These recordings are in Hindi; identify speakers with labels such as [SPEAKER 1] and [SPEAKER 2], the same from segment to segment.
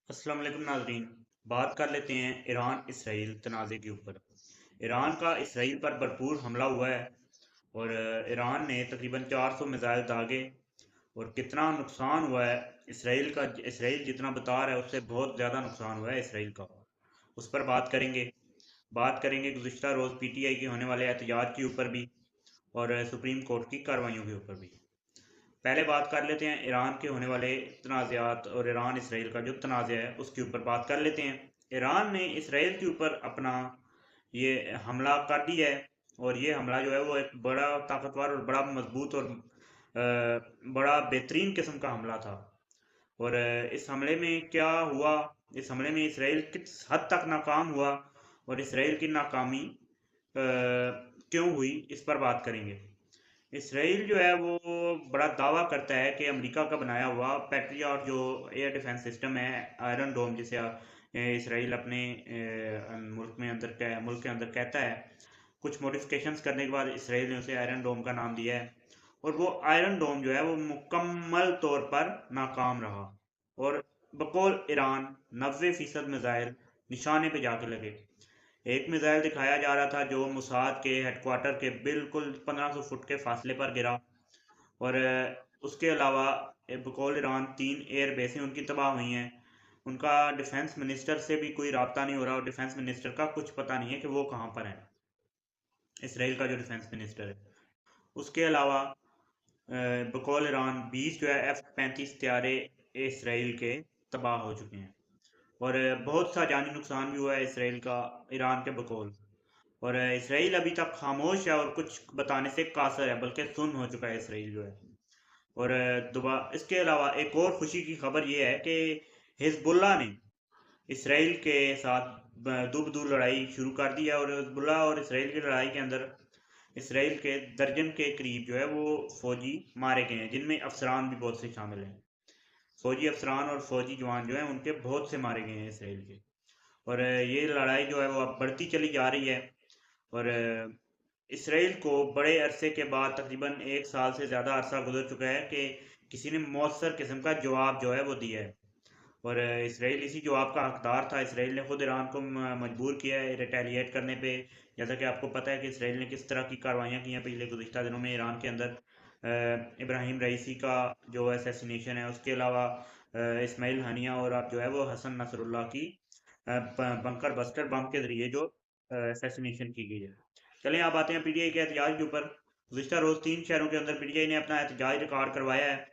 [SPEAKER 1] अस्सलाम वालेकुम नाजरीन। बात कर लेते हैं ईरान इसराइल तनाज़े के ऊपर। ईरान का इसराइल पर भरपूर हमला हुआ है और ईरान ने तकरीबन 400 मिसाइल दागे और कितना नुकसान हुआ है इसराइल जितना बता रहा है उससे बहुत ज़्यादा नुकसान हुआ है इसराइल का। उस पर बात करेंगे गुज़िश्ता रोज़ पीटीआई के होने वाले एहतजाज के ऊपर भी और सुप्रीम कोर्ट की कार्रवाइयों के ऊपर भी। पहले बात कर लेते हैं ईरान के होने वाले तनाज़ात और ईरान इसराइल का जो तनाज़ा है उसके ऊपर बात कर लेते हैं। ईरान ने इसराइल के ऊपर अपना ये हमला कर दिया है और ये हमला जो है वो एक बड़ा ताकतवर और बड़ा मजबूत और बड़ा बेहतरीन किस्म का हमला था। और इस हमले में क्या हुआ, इस हमले में इसराइल किस हद तक नाकाम हुआ और इसराइल की नाकामी क्यों हुई, इस पर बात करेंगे। इसराइल जो है वो बड़ा दावा करता है कि अमेरिका का बनाया हुआ पैट्रियट जो एयर डिफेंस सिस्टम है, आयरन डोम जिसे इसराइल अपने मुल्क के अंदर कहता है। कुछ मॉडिफिकेशंस करने के बाद इसराइल ने उसे आयरन डोम का नाम दिया है और वो आयरन डोम जो है वो मुकम्मल तौर पर नाकाम रहा और बकौल ईरान 90% मिसाइल निशाने पे जाके लगे। एक मिसाइल दिखाया जा रहा था जो मुसाद के हेडक्वार्टर के बिल्कुल 1500 फुट के फासले पर गिरा और उसके अलावा बकौल ईरान 3 एयर बेसें उनकी तबाह हुई हैं। उनका डिफेंस मिनिस्टर से भी कोई राब्ता नहीं हो रहा और डिफेंस मिनिस्टर का कुछ पता नहीं है कि वो कहाँ पर है, इसराइल का जो डिफेंस मिनिस्टर है। उसके अलावा बकौल ईरान 20 जो है F-35 तैयारे इसराइल के तबाह हो चुके हैं और बहुत सा जानी नुकसान भी हुआ है इसराइल का ईरान के बकौल। और इसराइल अभी तक खामोश है और कुछ बताने से कासर है, बल्कि सुन हो चुका है इसराइल जो है। और दोबारा इसके अलावा एक और खुशी की खबर ये है कि हिजबुल्लाह ने इसराइल के साथ दुबदू लड़ाई शुरू कर दी है और हिजबुल्लाह और इसराइल की लड़ाई के अंदर इसराइल के दर्जन के करीब जो है वो फौजी मारे गए हैं, जिनमें अफसरान भी बहुत से शामिल हैं। फौजी अफसरान और फौजी जवान जो हैं उनके बहुत से मारे गए हैं इसराइल के। और ये लड़ाई जो है वो अब बढ़ती चली जा रही है और इसराइल को बड़े अरसे के बाद तकरीबन 1 साल से ज़्यादा अरसा गुजर चुका है कि किसी ने मौसर किस्म का जवाब जो है वो दिया है और इसराइल इसी जवाब का हकदार था। इसराइल ने खुद ईरान को मजबूर किया है रिटेलिएट करने पे। जैसा कि आपको पता है कि इसराइल ने किस तरह की कार्रवाइयाँ की हैं पिछले गुज़िश्ता दिनों में ईरान के अंदर। इब्राहिम रईसी का जो असैसिनेशन है, उसके अलावा इस्माइल हानिया और अब जो है वो हसन नसरुल्लाह की बंकर बस्टर बम के ज़रिए जो असैसिनेशन की गई है। चलें आप आते हैं पीटीआई के एहतजाज के ऊपर। गुज़िश्ता रोज़ 3 शहरों के अंदर पीटीआई ने अपना एहतजाज रिकॉर्ड करवाया है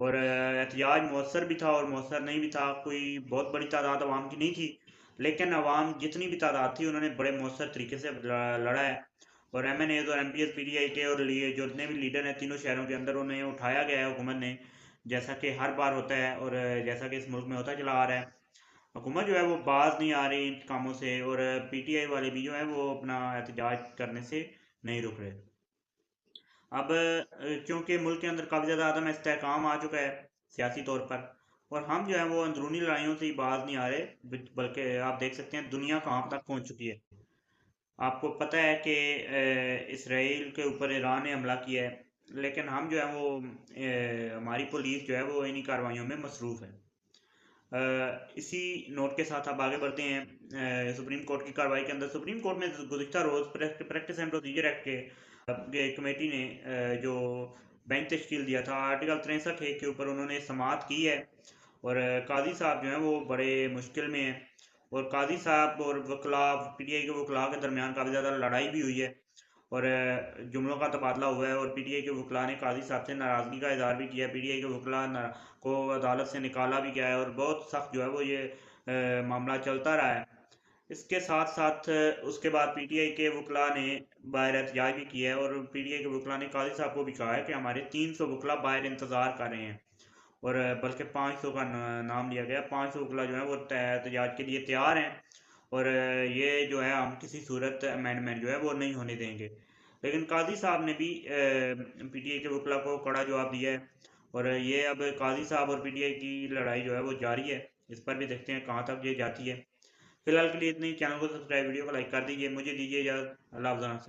[SPEAKER 1] और एहतजाज मौसर भी था और मौसर नहीं भी था। कोई बहुत बड़ी तादाद अवाम की नहीं थी, लेकिन अवाम जितनी भी तादाद थी उन्होंने बड़े मौसर तरीके से लड़ा है और MNAs और MPs पीटीआई के और लिए जो जितने भी लीडर हैं तीनों शहरों के अंदर उन्हें उठाया गया है हुकूमत ने, जैसा कि हर बार होता है और जैसा कि इस मुल्क में होता चला आ रहा है। हुकूमत जो है वो बाज नहीं आ रही इन कामों से और पीटीआई वाले भी जो है वो अपना एहतजाज करने से नहीं रुक रहे। अब क्योंकि मुल्क के अंदर काफ़ी ज़्यादा अदम इस्तेहकाम आ चुका है सियासी तौर पर और हम जो है वो अंदरूनी लड़ाइयों से ही बाज नहीं आ रहे, बल्कि आप देख सकते हैं दुनिया कहाँ तक पहुँच चुकी है। आपको पता है कि इसराइल के ऊपर ईरान ने हमला किया है, लेकिन हम जो है वो हमारी पुलिस जो है वो इन्हीं कार्रवाइयों में मसरूफ़ है। इसी नोट के साथ आप आगे बढ़ते हैं सुप्रीम कोर्ट की कार्रवाई के अंदर। सुप्रीम कोर्ट में गुज़िश्ता रोज़ प्रैक्टिस एंड प्रोसीजर एक्ट के कमेटी ने जो बेंच तश्कील दिया था आर्टिकल 63 के ऊपर उन्होंने समाअत की है और काजी साहब जो हैं वो बड़े मुश्किल में हैं और काजी साहब और वकला पीटीआई के वकला के दरमियान काफ़ी ज़्यादा लड़ाई भी हुई है और जुमलों का तबादला हुआ है और पीटीआई के वकला ने काजी साहब से नाराज़गी का इजहार भी किया है। पीटीआई के वकला को अदालत से निकाला भी गया है और बहुत सख्त जो है वो ये मामला चलता रहा है। इसके साथ साथ उसके बाद पीटीआई के वकला ने बाहर एहतजाज भी किया है और पीटीआई के वकला ने काजी साहब को भी कहा है कि हमारे 300 वकला बाहर इंतज़ार कर रहे हैं और बल्कि 500 का नाम लिया गया। 500 वकला जो है वो एहतजाज के लिए तैयार हैं और ये जो है हम किसी सूरत अमेंडमेंट जो है वो नहीं होने देंगे। लेकिन काजी साहब ने भी पीटीआई के वकला को कड़ा जवाब दिया है और ये अब काजी साहब और पीटीआई की लड़ाई जो है वो जारी है। इस पर भी देखते हैं कहाँ तक ये जाती है। फिलहाल के लिए इतनी। चैनल को सब्सक्राइब, वीडियो को लाइक कर दीजिए। मुझे दीजिए इजाज़त। अल्लाह हाफ़िज़।